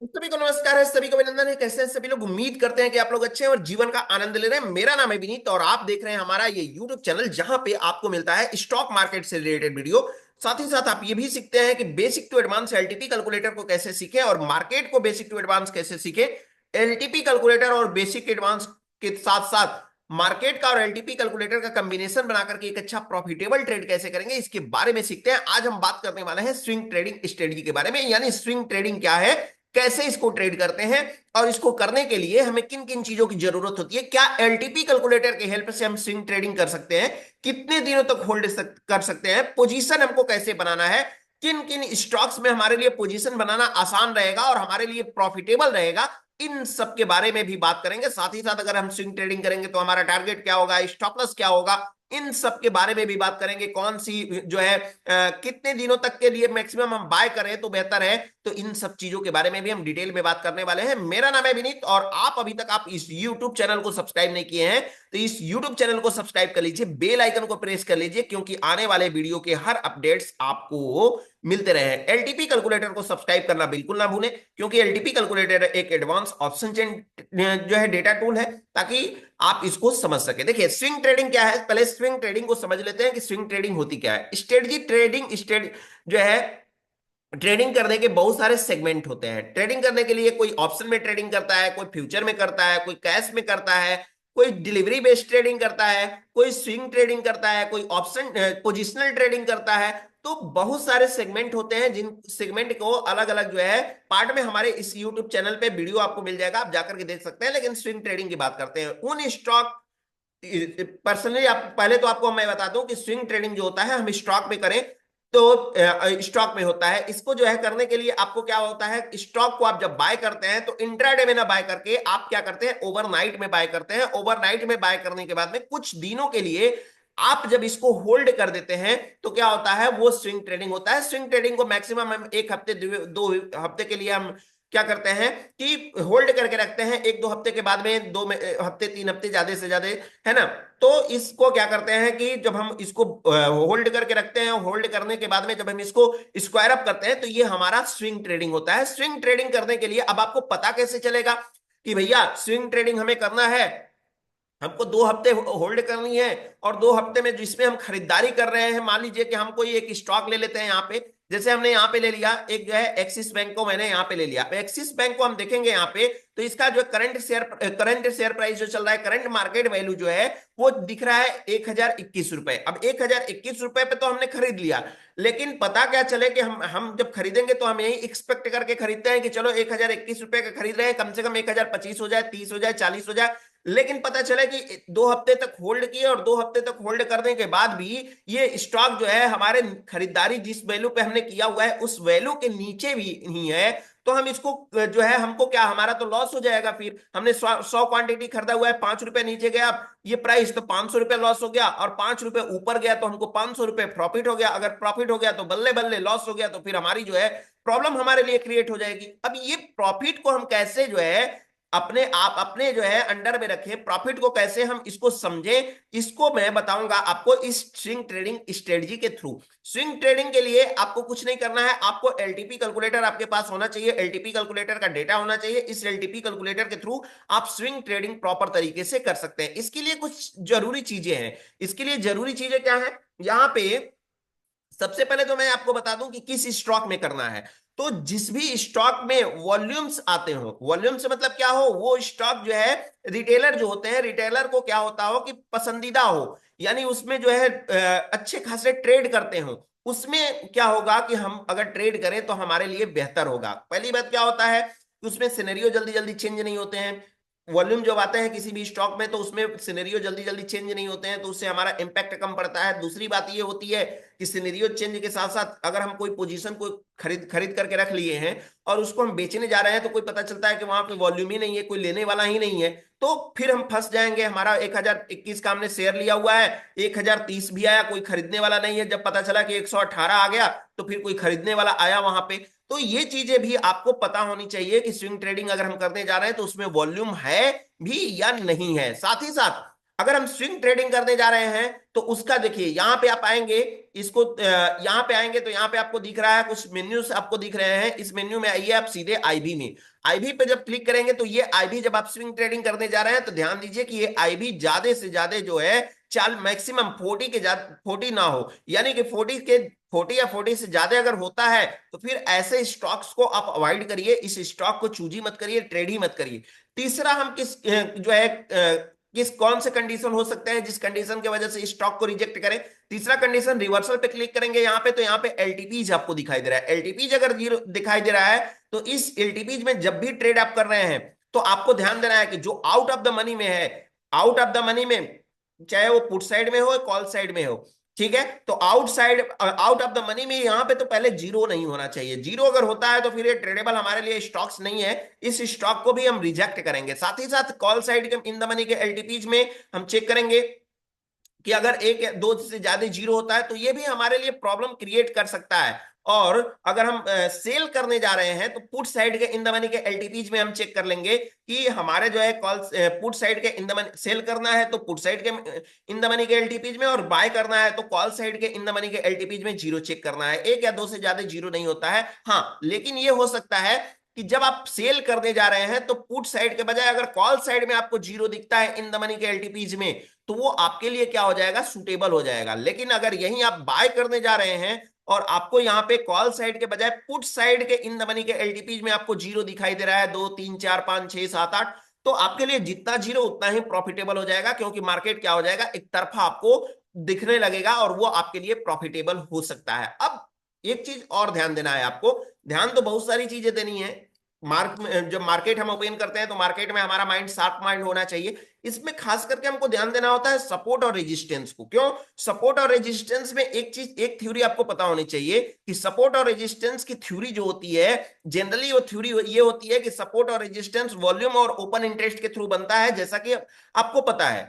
सभी को नमस्कार है, सभी को अभिनंदन है। कैसे हैं सभी लोग? उम्मीद करते हैं कि आप लोग अच्छे हैं और जीवन का आनंद ले रहे हैं। मेरा नाम है विनीत और आप देख रहे हैं हमारा ये यूट्यूब चैनल, जहां पे आपको मिलता है स्टॉक मार्केट से रिलेटेड वीडियो। साथ ही साथ आप ये भी सीखते हैं कि basic to advance LTP calculator को कैसे सीखें और मार्केट को बेसिक टू एडवांस कैसे सीखें। एलटीपी कैलकुलेटर और बेसिक एडवांस के साथ साथ मार्केट का और एलटीपी कैलकुलेटर का कॉम्बिनेशन बना करके एक अच्छा प्रॉफिटेबल ट्रेड कैसे करेंगे, इसके बारे में सीखते हैं। आज हम बात करने वाले हैं स्विंग ट्रेडिंग स्ट्रेटजी के बारे में, यानी स्विंग ट्रेडिंग क्या है, कैसे इसको ट्रेड करते हैं और इसको करने के लिए हमें किन किन चीजों की जरूरत होती है, क्या एलटीपी कैलकुलेटर की हेल्प से हम स्विंग ट्रेडिंग कर सकते हैं, कितने दिनों तक कर सकते हैं, पोजीशन हमको कैसे बनाना है, किन किन स्टॉक्स में हमारे लिए पोजीशन बनाना आसान रहेगा और हमारे लिए प्रॉफिटेबल रहेगा, इन सब के बारे में भी बात करेंगे। साथ ही साथ अगर हम स्विंग ट्रेडिंग करेंगे तो हमारा टारगेट क्या होगा, स्टॉप लॉस क्या होगा, इन सब के बारे में भी बात करेंगे। कौन सी जो है कितने दिनों तक के लिए मैक्सिमम हम बाय करें तो बेहतर है, तो इन सब चीजों के बारे में भी हम डिटेल में बात करने वाले हैं। मेरा नाम है विनीत और आप अभी तक आप इस YouTube चैनल को सब्सक्राइब नहीं किए हैं तो इस YouTube चैनल को सब्सक्राइब कर लीजिए, बेल आइकन को प्रेस कर लीजिए, क्योंकि आने वाले वीडियो के हर अपडेट्स आपको मिलते रहे। एलटीपी कैलकुलेटर को सब्सक्राइब करना बिल्कुल ना भूलें, क्योंकि एलटीपी कैलकुलेटर एक एडवांस ऑप्शन जो है डेटा टूल है, ताकि आप इसको समझ सके। देखिए स्विंग ट्रेडिंग क्या है, पहले स्विंग ट्रेडिंग को समझ लेते हैं कि स्विंग ट्रेडिंग होती क्या है। स्ट्रेटजी ट्रेडिंग जो है, ट्रेडिंग करने के बहुत सारे सेगमेंट होते हैं। ट्रेडिंग करने के लिए कोई ऑप्शन में ट्रेडिंग करता है, कोई फ्यूचर में करता है, कोई कैश में करता है, कोई डिलीवरी बेस्ड ट्रेडिंग करता है, कोई स्विंग ट्रेडिंग करता है, कोई ऑप्शन पोजिशनल ट्रेडिंग करता है। तो बहुत सारे सेगमेंट होते हैं, जिन सेगमेंट को अलग अलग जो है पार्ट में हमारे इस यूट्यूब चैनल पे वीडियो आपको मिल जाएगा, आप जाकर के देख सकते हैं। लेकिन स्विंग ट्रेडिंग की बात करते हैं, उन स्टॉक पर्सनली आप पहले तो आपको मैं बता दूं कि स्विंग ट्रेडिंग जो होता है हम स्टॉक में करें तो स्टॉक में होता है। इसको जो है करने के लिए आपको क्या होता है, स्टॉक को आप जब बाय करते हैं तो इंट्राडे में ना बाय करके आप क्या करते हैं, ओवरनाइट में बाय करते हैं। ओवरनाइट में बाय करने के बाद में कुछ दिनों के लिए आप जब इसको होल्ड कर देते हैं तो क्या होता है, वो स्विंग ट्रेडिंग होता है। स्विंग ट्रेडिंग को मैक्सिमम हम एक हफ्ते दो हफ्ते के लिए हम क्या करते हैं कि होल्ड करके रखते हैं। एक दो हफ्ते के बाद में हफ्ते 3 हफ्ते ज्यादा से ज्यादा, है ना। तो इसको क्या करते हैं कि जब हम इसको होल्ड करके रखते हैं, होल्ड करने के बाद में जब हम इसको स्क्वायर अप करते हैं तो ये हमारा स्विंग ट्रेडिंग होता है। स्विंग ट्रेडिंग करने के लिए अब आपको पता कैसे चलेगा कि भैया स्विंग ट्रेडिंग हमें करना है, हमको 2 हफ्ते होल्ड करनी है और 2 हफ्ते में जिसमें हम खरीदारी कर रहे हैं, मान लीजिए कि हम कोई एक स्टॉक ले लेते हैं यहाँ पे, जैसे हमने यहाँ पे ले लिया एक जो है एक्सिस बैंक को, मैंने यहाँ पे ले लिया। एक्सिस बैंक को हम देखेंगे यहाँ पे तो इसका जो करंट शेयर प्राइस जो चल रहा है, करंट मार्केट वैल्यू जो है वो दिख रहा है 1021 रुपए। अब 1021 रुपए पे तो हमने खरीद लिया, लेकिन पता क्या चले कि हम जब खरीदेंगे तो हम यही एक्सपेक्ट करके खरीदते हैं कि चलो 1021 रुपए का खरीद रहे हैं, कम से कम 1025 हो जाए, 30 हो जाए, 40 हो जाए। लेकिन पता चला कि 2 हफ्ते तक होल्ड किए और 2 हफ्ते तक होल्ड करने के बाद भी ये स्टॉक जो है हमारे खरीदारी जिस वैल्यू पे हमने किया हुआ है उस वैल्यू के नीचे भी नहीं है, तो हम इसको जो है हमको क्या, हमारा तो लॉस हो जाएगा। फिर हमने 100 क्वांटिटी खरीदा हुआ है, 5 रुपए नीचे गया ये प्राइस तो 500 रुपए लॉस हो गया, और 5 रुपए ऊपर गया तो हमको 500 रुपए प्रॉफिट हो गया। अगर प्रॉफिट हो गया तो बल्ले बल्ले, लॉस हो गया तो फिर हमारी जो है प्रॉब्लम हमारे लिए क्रिएट हो जाएगी। अब ये प्रॉफिट को हम कैसे जो है अपने जो है अंडर में रखें, प्रॉफिट को कैसे हम इसको समझें, इसको मैं बताऊंगा आपको इस स्विंग ट्रेडिंग स्ट्रेटजी के थ्रू। स्विंग ट्रेडिंग के लिए आपको कुछ नहीं करना है, आपको एलटीपी कैलकुलेटर आपके पास होना चाहिए, एलटीपी कैलकुलेटर का डेटा होना चाहिए। इस एलटीपी कैलकुलेटर के थ्रू आप स्विंग ट्रेडिंग प्रॉपर तरीके से कर सकते हैं। इसके लिए कुछ जरूरी चीजें हैं। इसके लिए जरूरी चीजें क्या है, यहाँ पे सबसे पहले तो मैं आपको बता दूं कि किस स्टॉक में करना है। तो जिस भी स्टॉक में वॉल्यूम्स आते हो, वॉल्यूम से मतलब क्या हो, वो स्टॉक जो है रिटेलर जो होते हैं, रिटेलर को क्या होता हो कि पसंदीदा हो, यानी उसमें जो है अच्छे खासे ट्रेड करते हो, उसमें क्या होगा कि हम अगर ट्रेड करें तो हमारे लिए बेहतर होगा। पहली बात क्या होता है कि उसमें सिनेरियो जल्दी जल्दी चेंज नहीं होते हैं। वॉल्यूम जब आते हैं किसी भी स्टॉक में तो उसमें सिनेरियो जल्दी जल्दी चेंज नहीं होते हैं, तो उससे हमारा इंपैक्ट कम पड़ता है। दूसरी बात ये होती है कि सिनेरियो चेंज के साथ साथ अगर हम कोई पोजीशन को खरीद खरीद करके रख लिए हैं और उसको हम बेचने जा रहे हैं तो कोई पता चलता है कि वहां पे वॉल्यूम ही नहीं है, कोई लेने वाला ही नहीं है, तो फिर हम फंस जाएंगे। हमारा 1021 का हमने शेयर लिया हुआ है, 1030 भी आया, कोई खरीदने वाला नहीं है। जब पता चला कि 118 आ गया तो फिर कोई खरीदने वाला आया वहां पे। तो ये चीजें भी आपको पता होनी चाहिए कि स्विंग ट्रेडिंग अगर हम करने जा रहे हैं तो उसमें वॉल्यूम है भी या नहीं है। साथ ही साथ अगर हम स्विंग ट्रेडिंग करने जा रहे हैं तो उसका देखिए, यहां पे आप आएंगे, इसको यहां पे आएंगे तो यहां पे आपको दिख रहा है कुछ मेन्यूज आपको दिख रहे हैं। इस मेन्यू में आइए आप सीधे आईबी में। आईबी पे जब क्लिक करेंगे तो ये आईबी, जब आप स्विंग ट्रेडिंग करने जा रहे हैं तो ध्यान दीजिए कि ये आईबी ज्यादा से ज्यादा जो है चाल मैक्सिमम 40 के ज्यादा 40 ना हो, यानी कि 40 या 40 से ज्यादा अगर होता है तो फिर ऐसे स्टॉक्स को आप अवॉइड करिए, इस स्टॉक को चूज ही मत करिए, ट्रेड ही मत करिए। तीसरा हम किस जो है किस कौन से कंडीशन हो सकते हैं जिस कंडीशन की वजह से स्टॉक को रिजेक्ट करें। तीसरा कंडीशन, रिवर्सल पे क्लिक करेंगे यहाँ पे तो यहाँ पे एलटीपीज आपको दिखाई दे रहा है। एलटीपीज अगर जीरो दिखाई दे रहा है तो इस एलटीपीज में जब भी ट्रेड आप कर रहे हैं तो आपको ध्यान देना है कि जो आउट ऑफ द मनी में है, आउट ऑफ द मनी में, चाहे वो पुट साइड में हो या कॉल साइड में हो, ठीक है, तो outside out of the money में यहां पे तो पहले जीरो नहीं होना चाहिए। जीरो अगर होता है तो फिर ये ट्रेडेबल हमारे लिए स्टॉक्स नहीं है, इस स्टॉक को भी हम रिजेक्ट करेंगे। साथ ही साथ कॉल साइड के इन द मनी के एलटीपीज में हम चेक करेंगे कि अगर एक या दो से ज्यादा जीरो होता है तो ये भी हमारे लिए प्रॉब्लम क्रिएट कर सकता है। और अगर हम सेल करने जा रहे हैं तो पुट साइड के इन द मनी के एलटीपीज में हम चेक कर लेंगे कि हमारे जो है कॉल पुट साइड के इन द मनी सेल करना है तो पुट साइड के इन द मनी के एलटीपीज में, और बाय करना है तो कॉल साइड के इन द मनी के एलटीपीज में जीरो चेक करना है। एक या दो से ज्यादा जीरो नहीं होता है। हाँ, लेकिन ये हो सकता है कि जब आप सेल करने जा रहे हैं तो पुट साइड के बजाय अगर कॉल साइड में आपको जीरो दिखता है इन द मनी के एलटीपीज में तो वो आपके लिए क्या हो जाएगा, सूटेबल हो जाएगा। लेकिन अगर यही आप बाय करने जा रहे हैं और आपको यहां पे कॉल साइड के बजाय पुट साइड के इन द मनी के एलटीपीज में आपको जीरो दिखाई दे रहा है, 2 3 4 5 6 7 8, तो आपके लिए जितना जीरो उतना ही प्रॉफिटेबल हो जाएगा, क्योंकि मार्केट क्या हो जाएगा, एक तरफा आपको दिखने लगेगा और वो आपके लिए प्रॉफिटेबल हो सकता है। अब एक चीज और ध्यान देना है आपको, ध्यान तो बहुत सारी चीजें देनी है। जब मार्केट हम ओपन करते हैं तो मार्केट में हमारा माइंड शार्प माइंड होना चाहिए। इसमें खास करके हमको ध्यान देना होता है सपोर्ट और रेजिस्टेंस को। क्यों? सपोर्ट और रेजिस्टेंस में एक चीज, एक थ्योरी आपको पता होनी चाहिए कि सपोर्ट और रेजिस्टेंस की थ्योरी जो होती है, जनरली वो थ्योरी ये होती है कि सपोर्ट और रेजिस्टेंस वॉल्यूम और ओपन इंटरेस्ट के थ्रू बनता है, जैसा कि आपको पता है,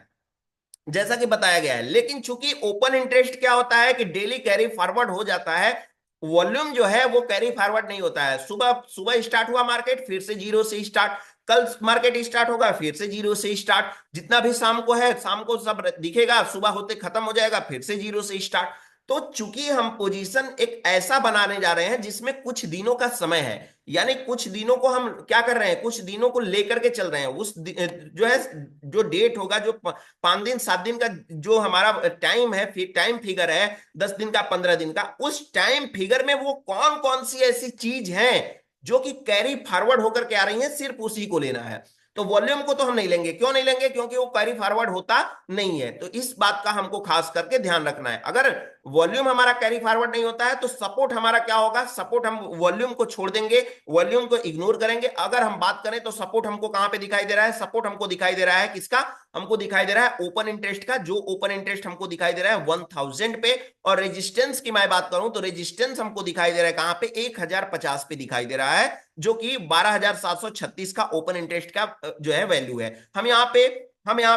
जैसा कि बताया गया है। लेकिन चूंकि ओपन इंटरेस्ट क्या होता है कि डेली कैरी फॉरवर्ड हो जाता है, वॉल्यूम जो है वो कैरी फॉरवर्ड नहीं होता है। सुबह सुबह स्टार्ट हुआ मार्केट, फिर से जीरो से स्टार्ट, कल मार्केट स्टार्ट होगा फिर से जीरो से स्टार्ट, जितना भी शाम को है शाम को सब दिखेगा, सुबह होते खत्म हो जाएगा, फिर से जीरो से स्टार्ट। तो चूंकि हम पोजीशन एक ऐसा बनाने जा रहे हैं जिसमें कुछ दिनों का समय है, यानी कुछ दिनों को हम क्या कर रहे हैं, कुछ दिनों को लेकर के चल रहे हैं। जो है, जो डेट होगा, जो 5 दिन 7 दिन का जो हमारा टाइम है, टाइम फिगर है, 10 दिन का 15 दिन का, उस टाइम फिगर में वो कौन कौन सी ऐसी चीज है जो कि कैरी फॉरवर्ड होकर के आ रही है, सिर्फ उसी को लेना है। तो वॉल्यूम को तो हम नहीं लेंगे। क्यों नहीं लेंगे? क्योंकि वो कैरी फॉरवर्ड होता नहीं है। तो इस बात का हमको खास करके ध्यान रखना है। अगर वॉल्यूम हमारा कैरी फॉरवर्ड नहीं होता है तो सपोर्ट हमारा क्या होगा, सपोर्ट हम वॉल्यूम को छोड़ देंगे, वॉल्यूम को इग्नोर करेंगे। अगर हम बात करें तो सपोर्ट हमको कहां पे दिखाई दे रहा है, सपोर्ट हमको दिखाई दे रहा है किसका, हमको दिखाई दे रहा है ओपन इंटरेस्ट का। जो ओपन इंटरेस्ट हमको दिखाई दे रहा है 1000 पे। और रेजिस्टेंस की मैं बात करूं तो रेजिस्टेंस हमको दिखाई दे रहा है कहां पे, 1050 पे दिखाई दे रहा है, जो कि 12736 का ओपन इंटरेस्ट का जो है वैल्यू है। हम यहाँ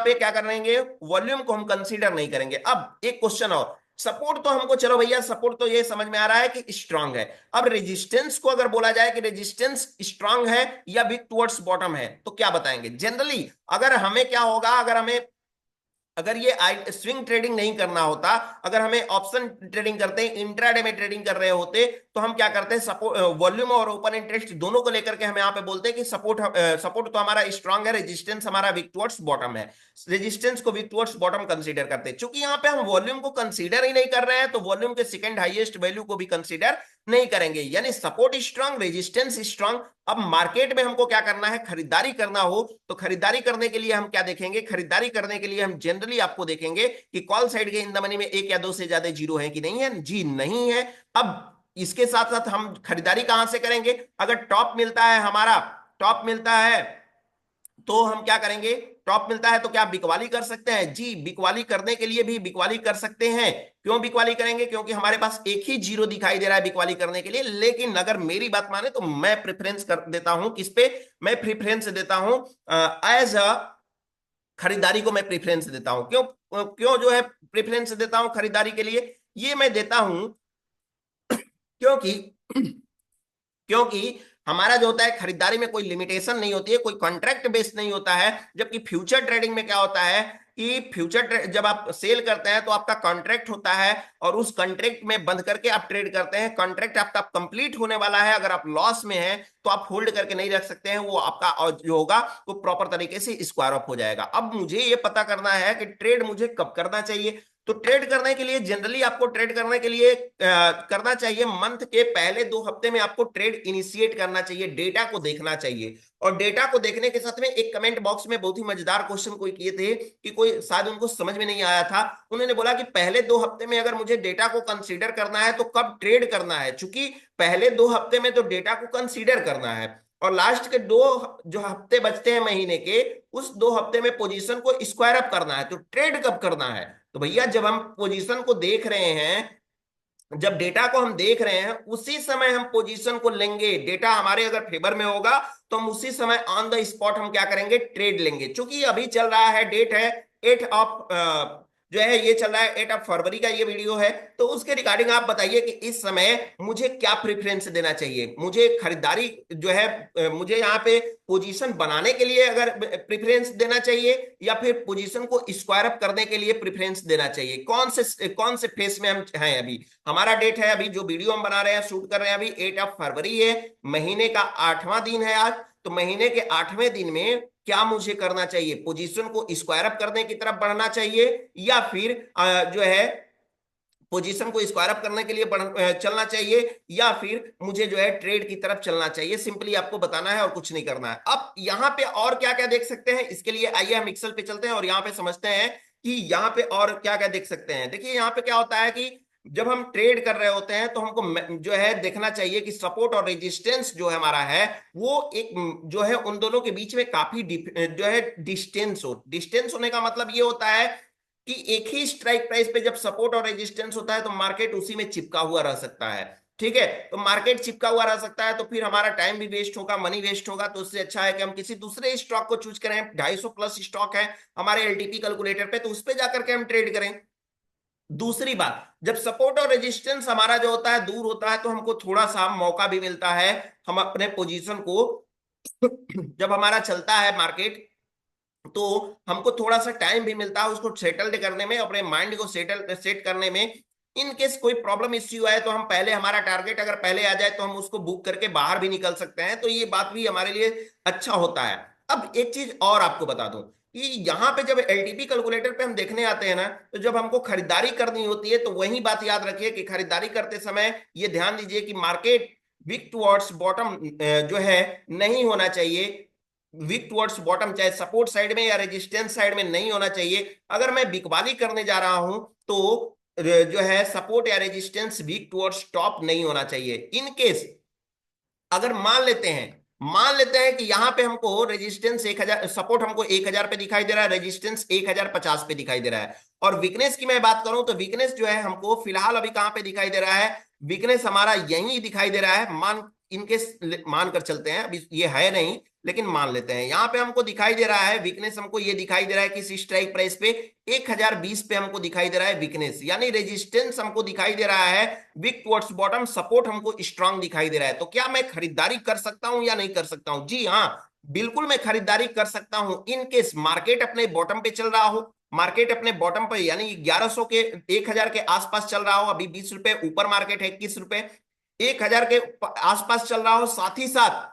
पे क्या करेंगे, वॉल्यूम को हम कंसीडर नहीं करेंगे। अब एक क्वेश्चन और, सपोर्ट तो हमको, चलो भैया सपोर्ट तो ये समझ में आ रहा है कि स्ट्रांग है। अब रेजिस्टेंस को अगर बोला जाए कि रेजिस्टेंस स्ट्रांग है या वीक टुवर्ड्स बॉटम है तो क्या बताएंगे? जनरली अगर हमें क्या होगा, अगर ये स्विंग ट्रेडिंग नहीं करना होता, अगर हमें ऑप्शन ट्रेडिंग करते हैं, इंट्राडे में ट्रेडिंग कर रहे होते, तो हम क्या करते हैं, सपोर्ट वॉल्यूम और ओपन इंटरेस्ट दोनों को लेकर के हम यहाँ पे बोलते हैं कि सपोर्ट तो हमारा स्ट्रांग है, रेजिस्टेंस हमारा वीक टुवर्ड्स बॉटम है। रेजिस्टेंस को वीक टुवर्ड्स बॉटम कंसीडर करते हैं। चूंकि यहाँ पे हम वॉल्यूम को कंसीडर ही नहीं कर रहे हैं तो वॉल्यूम के सेकंड हाईएस्ट वैल्यू को भी कंसीडर नहीं करेंगे, यानी सपोर्ट स्ट्रांग, रेजिस्टेंस स्ट्रांग। अब मार्केट में हमको क्या करना है, खरीदारी करना हो तो खरीदारी करने के लिए हम क्या देखेंगे, खरीदारी करने के लिए हम जनरली आपको देखेंगे कि कॉल साइड के इन द मनी में एक या दो से ज्यादा जीरो है कि नहीं है, जी नहीं है। अब इसके साथ साथ हम खरीदारी कहां से करेंगे, अगर टॉप मिलता है हमारा, टॉप मिलता है तो हम क्या करेंगे, टॉप मिलता है तो क्या बिकवाली कर सकते हैं? जी, बिकवाली करने के लिए भी बिकवाली कर सकते हैं। क्यों बिकवाली करेंगे? क्योंकि हमारे पास एक ही जीरो दिखाई दे रहा है बिकवाली करने के लिए। लेकिन अगर मेरी बात माने तो मैं प्रेफरेंस कर देता हूं किस पे, मैं प्रेफरेंस देता हूं एज अ खरीदारी को मैं प्रेफरेंस देता हूं। क्यों क्यों जो है प्रेफरेंस देता हूं खरीदारी के लिए? ये मैं देता हूं क्योंकि क्योंकि हमारा जो होता है खरीदारी में कोई लिमिटेशन नहीं होती है, कोई कॉन्ट्रैक्ट बेस्ड नहीं होता है। जबकि फ्यूचर ट्रेडिंग में क्या होता है कि जब आप सेल करते हैं तो आपका कॉन्ट्रैक्ट होता है, और उस कॉन्ट्रैक्ट में बंद करके आप ट्रेड करते हैं। कॉन्ट्रैक्ट आपका कंप्लीट होने वाला है, अगर आप लॉस में हैं तो आप होल्ड करके नहीं रख सकते हैं, वो आपका जो होगा वो प्रॉपर तरीके से स्क्वायर अप हो जाएगा। अब मुझे ये पता करना है कि ट्रेड मुझे कब करना चाहिए। तो ट्रेड करने के लिए जनरली आपको ट्रेड करने के लिए करना चाहिए मंथ के पहले 2 हफ्ते में आपको ट्रेड इनिशिएट करना चाहिए, डेटा को देखना चाहिए। और डेटा को देखने के साथ में एक कमेंट बॉक्स में बहुत ही मजेदार क्वेश्चन कोई किए थे कि कोई शायद उनको समझ में नहीं आया था। उन्होंने बोला कि पहले 2 हफ्ते में अगर मुझे डेटा को कंसीडर करना है तो कब ट्रेड करना है, चूंकि पहले 2 हफ्ते में तो डेटा को कंसीडर करना है, और लास्ट के 2 जो हफ्ते बचते हैं महीने के, उस 2 हफ्ते में पोजीशन को स्क्वायर अप करना है। तो ट्रेड कब करना है? तो भैया जब हम पोजीशन को देख रहे हैं, जब डेटा को हम देख रहे हैं, उसी समय हम पोजीशन को लेंगे। डेटा हमारे अगर फेवर में होगा तो हम उसी समय ऑन द स्पॉट हम क्या करेंगे, ट्रेड लेंगे। क्योंकि अभी चल रहा है, डेट है 8 ऑफ जो है ये चल रहा है 8 फरवरी का ये वीडियो है। तो उसके रिगार्डिंग आप बताइए कि इस समय मुझे क्या प्रेफरेंस देना चाहिए। मुझे खरीदारी जो है मुझे यहाँ पे पोजीशन बनाने के लिए अगर प्रेफरेंस देना चाहिए, या फिर पोजीशन को स्क्वायर अप करने के लिए प्रेफरेंस देना चाहिए। कौन से फेस में हम हैं अभी? हमारा डेट है अभी जो वीडियो हम बना रहे हैं, शूट कर रहे हैं, अभी 8 फरवरी है, महीने का 8वां दिन है आज। तो महीने के 8वें दिन में क्या मुझे करना चाहिए? पोजीशन को स्क्वायर अप करने की तरफ बढ़ना चाहिए, या फिर जो है पोजीशन को स्क्वायर अप करने के लिए चलना चाहिए, या फिर मुझे जो है ट्रेड की तरफ चलना चाहिए। सिंपली आपको बताना है और कुछ नहीं करना है। अब यहाँ पे और क्या क्या देख सकते हैं, इसके लिए आइए हम एक्सेल पे चलते हैं और यहाँ पे समझते हैं कि यहाँ पे और क्या क्या देख सकते हैं। देखिए यहाँ पे क्या होता है कि जब हम ट्रेड कर रहे होते हैं तो हमको जो है देखना चाहिए कि सपोर्ट और रेजिस्टेंस जो है हमारा है, वो एक जो है उन दोनों के बीच में काफी जो है डिस्टेंस हो। डिस्टेंस होने का मतलब ये होता है कि एक ही स्ट्राइक प्राइस पे जब सपोर्ट और रेजिस्टेंस होता है तो मार्केट उसी में चिपका हुआ रह सकता है। ठीक है, तो मार्केट चिपका हुआ रह सकता है तो फिर हमारा टाइम भी वेस्ट होगा, मनी वेस्ट होगा। तो उससे अच्छा है कि हम किसी दूसरे स्टॉक को चूज करें। 250 प्लस स्टॉक है हमारे एलटीपी कैलकुलेटर पे, तो उस पे जाकर के हम ट्रेड करें। दूसरी बात, जब सपोर्ट और रेजिस्टेंस हमारा जो होता है दूर होता है तो हमको थोड़ा सा मौका भी मिलता है। हम अपने पोजीशन को जब हमारा चलता है मार्केट तो हमको थोड़ा सा टाइम भी मिलता है उसको सेटल करने में, अपने माइंड को सेट करने में। इन केस कोई प्रॉब्लम इश्यू आए तो हम पहले, हमारा टारगेट अगर पहले आ जाए तो हम उसको बुक करके बाहर भी निकल सकते हैं। तो ये बात भी हमारे लिए अच्छा होता है। अब एक चीज और आपको बता दूं कि यहाँ पे जब एलटीपी कैलकुलेटर पे हम देखने आते हैं ना, तो जब हमको खरीदारी करनी होती है तो वही बात याद रखिए कि खरीदारी करते समय ये ध्यान दीजिए कि मार्केट वीक टुवर्ड्स बॉटम जो है नहीं होना चाहिए। वीक टुवर्ड्स बॉटम चाहे सपोर्ट साइड में या रेजिस्टेंस साइड में नहीं होना चाहिए। अगर मैं बिकवाली करने जा रहा हूं तो जो है सपोर्ट या रेजिस्टेंस वीक टुवर्ड्स टॉप नहीं होना चाहिए। इन केस अगर मान लेते हैं कि यहां पे हमको रेजिस्टेंस 1000, सपोर्ट हमको 1000 पे दिखाई दे रहा है, रेजिस्टेंस 1050 पे दिखाई दे रहा है, और वीकनेस की मैं बात करूं तो वीकनेस जो है हमको फिलहाल अभी कहां पे दिखाई दे रहा है? वीकनेस हमारा यही दिखाई दे रहा है। इनके मान कर चलते हैं, अभी ये है नहीं लेकिन मान लेते हैं, यहां पे हमको दिखाई दे रहा है वीकनेस। हमको ये दिखाई दे रहा है कि स्ट्राइक प्राइस पे 1020 पे हमको दिखाई दे रहा है वीकनेस, यानी रेजिस्टेंस हमको दिखाई दे रहा है वीक टुवर्ड्स बॉटम, सपोर्ट हमको स्ट्रांग दिखाई दे रहा है। तो क्या मैं खरीदारी कर सकता हूं या नहीं कर सकता हूं? जी हाँ, बिल्कुल मैं खरीदारी कर सकता हूं। इन केस मार्केट अपने बॉटम पे चल रहा हो, मार्केट अपने बॉटम पे यानी 1100 के 1000 के आसपास चल रहा हो, अभी 20 रुपए ऊपर मार्केट है, 21 रुपए, 1000 के आसपास चल रहा हो, साथ ही साथ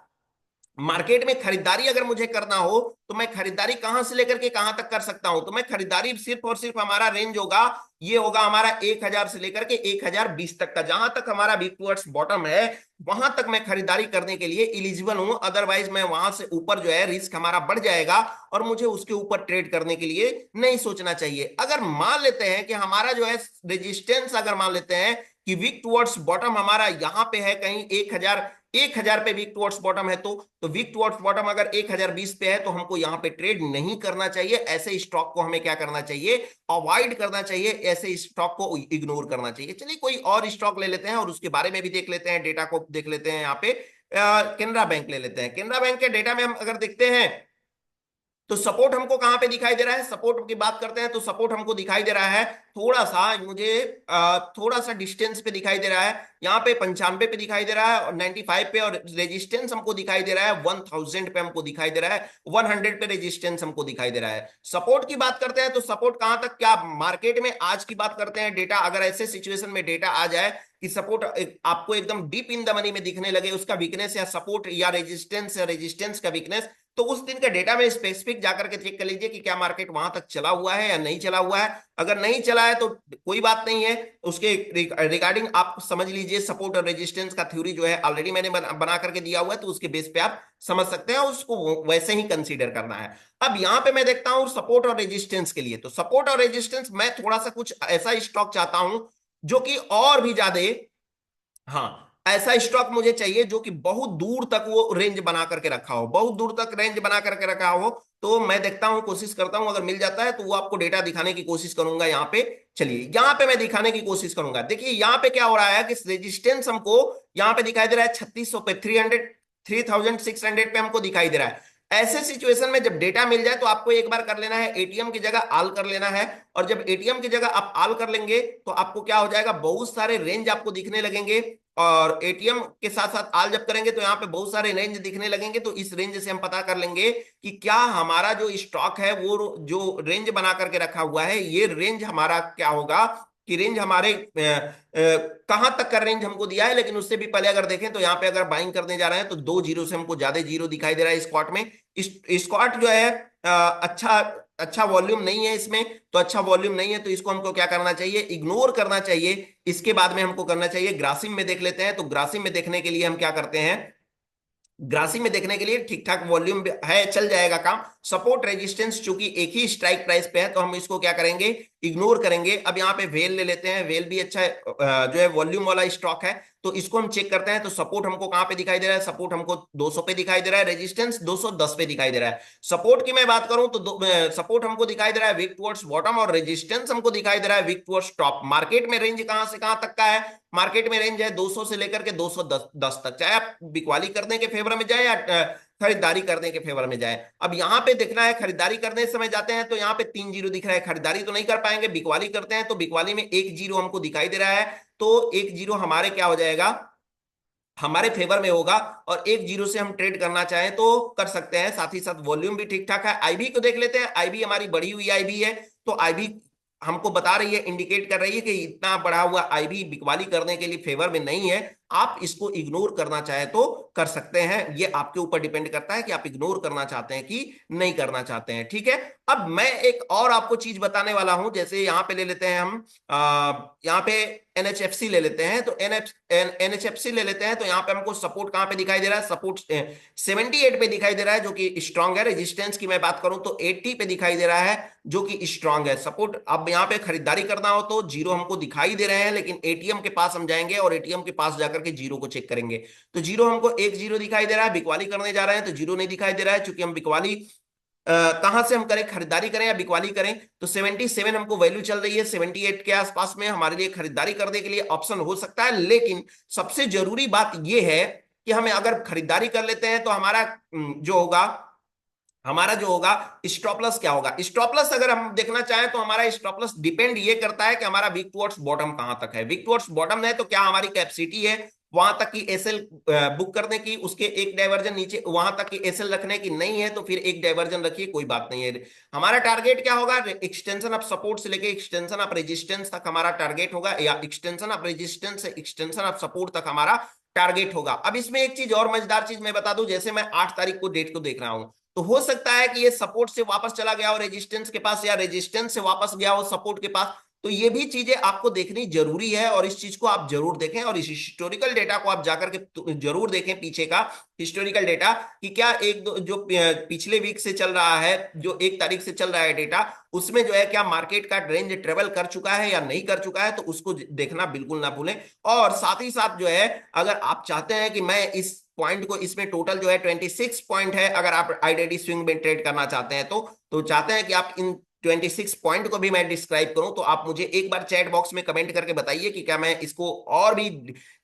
मार्केट में खरीदारी अगर मुझे करना हो तो मैं खरीदारी कहां से लेकर के कहां तक कर सकता हूं? तो मैं खरीदारी सिर्फ और सिर्फ हमारा रेंज होगा, ये होगा हमारा 1000 से लेकर के 1020 तक का, जहां तक हमारा वीक टुवर्ड्स बॉटम है वहां तक मैं खरीदारी करने के लिए एलिजिबल हूं। अदरवाइज मैं वहां से ऊपर जो है रिस्क हमारा बढ़ जाएगा और मुझे उसके ऊपर ट्रेड करने के लिए नहीं सोचना चाहिए। अगर मान लेते हैं कि हमारा जो है रेजिस्टेंस, अगर मान लेते हैं कि वीक टुवर्ड्स बॉटम हमारा यहां पे है कहीं 1000 पे वीक टुवर्ड्स बॉटम है, तो वीक टुवर्ड्स बॉटम अगर 1020 पे है तो हमको यहां पे ट्रेड नहीं करना चाहिए। ऐसे स्टॉक को हमें क्या करना चाहिए? अवॉइड करना चाहिए, ऐसे स्टॉक को इग्नोर करना चाहिए। चलिए कोई और स्टॉक ले लेते हैं और उसके बारे में भी देख लेते हैं, डेटा को देख लेते हैं। यहाँ पे केनरा बैंक ले लेते हैं। केनरा बैंक के डेटा में हम अगर देखते हैं तो सपोर्ट हमको कहां पे दिखाई दे रहा है, सपोर्ट की बात करते हैं तो सपोर्ट हमको दिखाई दे रहा है थोड़ा सा, मुझे थोड़ा सा डिस्टेंस पे दिखाई दे रहा है, यहाँ पे 95 पे दिखाई दे रहा है और 95 पे, और रेजिस्टेंस हमको दिखाई दे रहा है 1000 पे, हमको दिखाई दे रहा है 100 पे रेजिस्टेंस हमको दिखाई दे रहा है। सपोर्ट की बात करते हैं तो सपोर्ट कहां तक, क्या मार्केट में आज की बात करते हैं, डेटा अगर ऐसे सिचुएशन में डेटा आ जाए कि सपोर्ट आपको एकदम डीप इन द मनी में दिखने लगे, उसका वीकनेस या सपोर्ट या रेजिस्टेंस का वीकनेस, तो उस दिन के डेटा में स्पेसिफिक जाकर के चेक कर लीजिए कि क्या मार्केट वहां तक चला हुआ है या नहीं चला हुआ है। अगर नहीं चला है तो कोई बात नहीं है, उसके रिगार्डिंग आप समझ लीजिए सपोर्ट और रेजिस्टेंस का थ्योरी जो है ऑलरेडी मैंने बना करके दिया हुआ है, तो उसके बेस पे आप समझ सकते हैं, उसको वैसे ही कंसीडर करना है। अब यहां पे मैं देखता हूं सपोर्ट और रेजिस्टेंस के लिए, तो सपोर्ट और रेजिस्टेंस मैं थोड़ा सा कुछ ऐसा स्टॉक चाहता हूं जो कि और भी ज्यादा, हाँ, ऐसा स्टॉक मुझे चाहिए जो कि बहुत दूर तक वो रेंज बना करके रखा हो, बहुत दूर तक रेंज बना करके रखा हो। तो मैं देखता हूं, कोशिश करता हूं, अगर मिल जाता है तो वो आपको डेटा दिखाने की कोशिश करूंगा यहाँ पे। चलिए यहाँ पे मैं दिखाने की कोशिश करूंगा। देखिए यहाँ पे क्या हो रहा है कि रेजिस्टेंस हमको यहाँ पे दिखाई दे रहा है 3600 पे, 3600 पे हमको दिखाई दे रहा है। ऐसे सिचुएशन में जब डेटा मिल जाए तो आपको एक बार कर लेना है, एटीएम की जगह आल कर लेना है, और जब एटीएम की जगह आप आल कर लेंगे तो आपको क्या हो जाएगा, बहुत सारे रेंज आपको दिखने लगेंगे, और एटीएम के साथ साथ आल जब करेंगे तो यहाँ पे बहुत सारे रेंज दिखने लगेंगे। तो इस रेंज से हम पता कर लेंगे कि क्या हमारा जो स्टॉक है वो जो रेंज बना करके रखा हुआ है, ये रेंज हमारा क्या होगा, कि रेंज हमारे कहां तक का रेंज हमको दिया है। लेकिन उससे भी पहले अगर देखें तो यहाँ पे अगर बाइंग करने जा रहे हैं तो 2 जीरो से हमको ज्यादा जीरो दिखाई दे रहा है स्क्वाट में। स्क्वाट जो है अच्छा अच्छा वॉल्यूम नहीं है इसमें, तो अच्छा वॉल्यूम नहीं है तो इसको हमको क्या करना चाहिए, इग्नोर करना चाहिए। इसके बाद में हमको करना चाहिए ग्रासिम में देख लेते हैं। तो ग्रासिम में देखने के लिए हम क्या करते हैं, ग्रासी में देखने के लिए ठीक ठाक वॉल्यूम है, चल जाएगा काम। सपोर्ट रेजिस्टेंस चूंकि एक ही स्ट्राइक प्राइस पे है तो हम इसको क्या करेंगे, इग्नोर करेंगे। अब यहाँ पे वेल ले लेते हैं, वेल भी अच्छा जो है वॉल्यूम वाला स्टॉक है, तो इसको हम चेक करते हैं। तो सपोर्ट हमको कहां पे दिखाई दे रहा है, सपोर्ट हमको 200 पे दिखाई दे रहा है, रेजिस्टेंस 210 पे दिखाई दे रहा है। सपोर्ट की मैं बात करूं तो सपोर्ट हमको दिखाई दे रहा है वीक टुवर्ड्स बॉटम, और रेजिस्टेंस हमको दिखाई दे रहा है वीक टुवर्ड्स टॉप। मार्केट में रेंज कहां से कहां तक का है, मार्केट में रेंज है 200 से लेकर के 210 तक, चाहे आप बिकवाली करने के फेवर में जाए या खरीदारी करने के फेवर में जाए। अब यहाँ पे देखना है, खरीदारी करने समय जाते हैं तो यहाँ पे 3 जीरो दिख रहा है, खरीदारी तो नहीं कर पाएंगे। बिकवाली करते हैं तो बिकवाली में 1 जीरो हमको दिखाई दे रहा है, तो 1 जीरो हमारे क्या हो जाएगा, हमारे फेवर में होगा। और 1 जीरो से हम ट्रेड करना चाहें तो कर सकते हैं। साथ ही साथ वॉल्यूम भी ठीक ठाक है। आईबी को देख लेते हैं, आईबी हमारी बढ़ी हुई आईबी है, तो आईबी हमको बता रही है, इंडिकेट कर रही है कि इतना बढ़ा हुआ आईबी बिकवाली करने के लिए फेवर में नहीं है। आप इसको इग्नोर करना चाहे तो कर सकते हैं, ये आपके ऊपर डिपेंड करता है कि आप इग्नोर करना चाहते हैं कि नहीं करना चाहते हैं, ठीक है। अब मैं एक और आपको चीज बताने वाला हूं, जैसे यहां पे ले लेते हैं हम यहाँ पे एनएचएफसी ले लेते हैं। तो एनएचएफसी ले लेते हैं तो यहाँ पे हमको सपोर्ट कहां पे दिखाई दे रहा है, सपोर्ट 78 पे दिखाई दे रहा है जो कि स्ट्रांग है। रेजिस्टेंस की मैं बात करूं तो 80 पे दिखाई दे रहा है जो कि स्ट्रांग है। सपोर्ट, अब यहाँ पे खरीदारी करना हो तो जीरो हमको दिखाई दे रहे हैं, लेकिन एटीएम के पास हम जाएंगे और एटीएम के पास जाकर के जीरो को चेक करेंगे। तो जीरो हमको 1 जीरो दिखाई दे रहा है, बिकवाली करने जा रहे हैं तो जीरो नहीं दिखाई दे रहा है, क्योंकि हम बिकवाली कहां से हम करें, खरीदारी करें या बिकवाली करें। तो 77 हमको वैल्यू चल रही है, 78 के आसपास में हमारे लिए खरीदारी करने के लिए ऑप्शन हो सकता है। लेकिन सबसे जरूरी बात यह है कि हमें अगर खरीदारी कर लेते हैं तो हमारा जो होगा स्टॉप लॉस क्या होगा। स्टॉप लॉस अगर हम देखना चाहें तो हमारा स्टॉप लॉस डिपेंड ये करता है कि हमारा वीक टुवर्ड्स बॉटम कहां तक है। वीक टुवर्ड्स बॉटम है तो क्या हमारी कैपेसिटी है वहां तक की एसएल बुक करने की, उसके एक डाइवर्जन नीचे वहां तक की एसएल रखने की, नहीं है तो फिर एक डाइवर्जन रखिए, कोई बात नहीं है। हमारा टारगेट क्या होगा, एक्सटेंशन ऑफ सपोर्ट से लेके एक्सटेंशन ऑफ रेजिस्टेंस तक हमारा टारगेट होगा, या एक्सटेंशन ऑफ रेजिस्टेंस से एक्सटेंशन ऑफ सपोर्ट तक हमारा टारगेट होगा। अब इसमें एक चीज और मजेदार चीज मैं बता दूं, जैसे मैं 8 तारीख को डेट को देख रहा हूं, तो हो सकता है कि ये सपोर्ट से वापस चला गया हो रेजिस्टेंस के पास, या रेजिस्टेंस से वापस गया हो सपोर्ट के पास। तो ये भी चीजें आपको देखनी जरूरी है, और इस चीज को आप जरूर देखें, और इस हिस्टोरिकल डेटा को आप जाकर के जरूर देखें, पीछे का हिस्टोरिकल डेटा, कि क्या एक दो जो पिछले वीक से चल रहा है, जो 1 तारीख से चल रहा है डेटा, उसमें जो है क्या मार्केट का रेंज ट्रेवल कर चुका है या नहीं कर चुका है। तो उसको देखना बिल्कुल ना भूलें। और साथ ही साथ जो है, अगर आप चाहते हैं कि मैं इस पॉइंट को, इसमें टोटल जो है 26 पॉइंट है, अगर आप आईडीडी स्विंग में ट्रेड करना चाहते हैं तो चाहते हैं कि आप इन 26 पॉइंट को भी मैं डिस्क्राइब करूं, तो आप मुझे एक बार चैट बॉक्स में कमेंट करके बताइए कि क्या मैं इसको और भी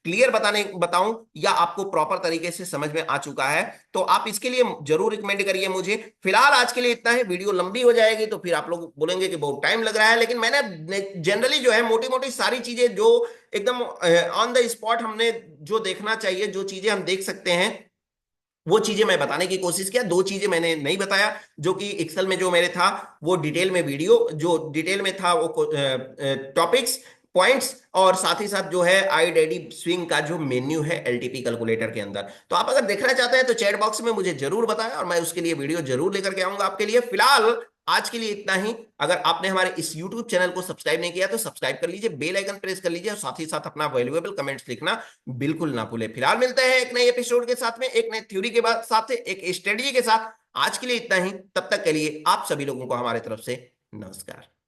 क्लियर बताऊं या आपको प्रॉपर तरीके से समझ में आ चुका है। तो आप इसके लिए जरूर रिकमेंड करिए मुझे। फिलहाल आज के लिए इतना है, वीडियो लंबी हो जाएगी तो फिर आप लोग बोलेंगे कि बहुत टाइम लग रहा है, लेकिन मैंने जनरली जो है मोटी मोटी सारी चीजें जो एकदम ऑन द स्पॉट हमने जो देखना चाहिए, जो चीजें हम देख सकते हैं, वो चीजें मैं बताने की कोशिश किया। दो चीजें मैंने नहीं बताया, जो कि एक्सेल में जो मेरे था वो डिटेल में वीडियो जो डिटेल में था वो टॉपिक्स पॉइंट्स, और साथ ही साथ जो है आई डैडी स्विंग का जो मेन्यू है एलटीपी कैलकुलेटर के अंदर। तो आप अगर देखना चाहते हैं तो चैट बॉक्स में मुझे जरूर बताएं और मैं उसके लिए वीडियो जरूर लेकर के आऊंगा आपके लिए। फिलहाल आज के लिए इतना ही। अगर आपने हमारे इस YouTube चैनल को सब्सक्राइब नहीं किया तो सब्सक्राइब कर लीजिए, बेल आइकन प्रेस कर लीजिए और साथ ही साथ अपना वैल्यूएबल कमेंट्स लिखना बिल्कुल ना भूलें। फिलहाल मिलते हैं एक नए एपिसोड के साथ में, एक नए थ्योरी के बाद साथ, एक स्ट्रेटजी के साथ। आज के लिए इतना ही, तब तक के लिए आप सभी लोगों को हमारे तरफ से नमस्कार।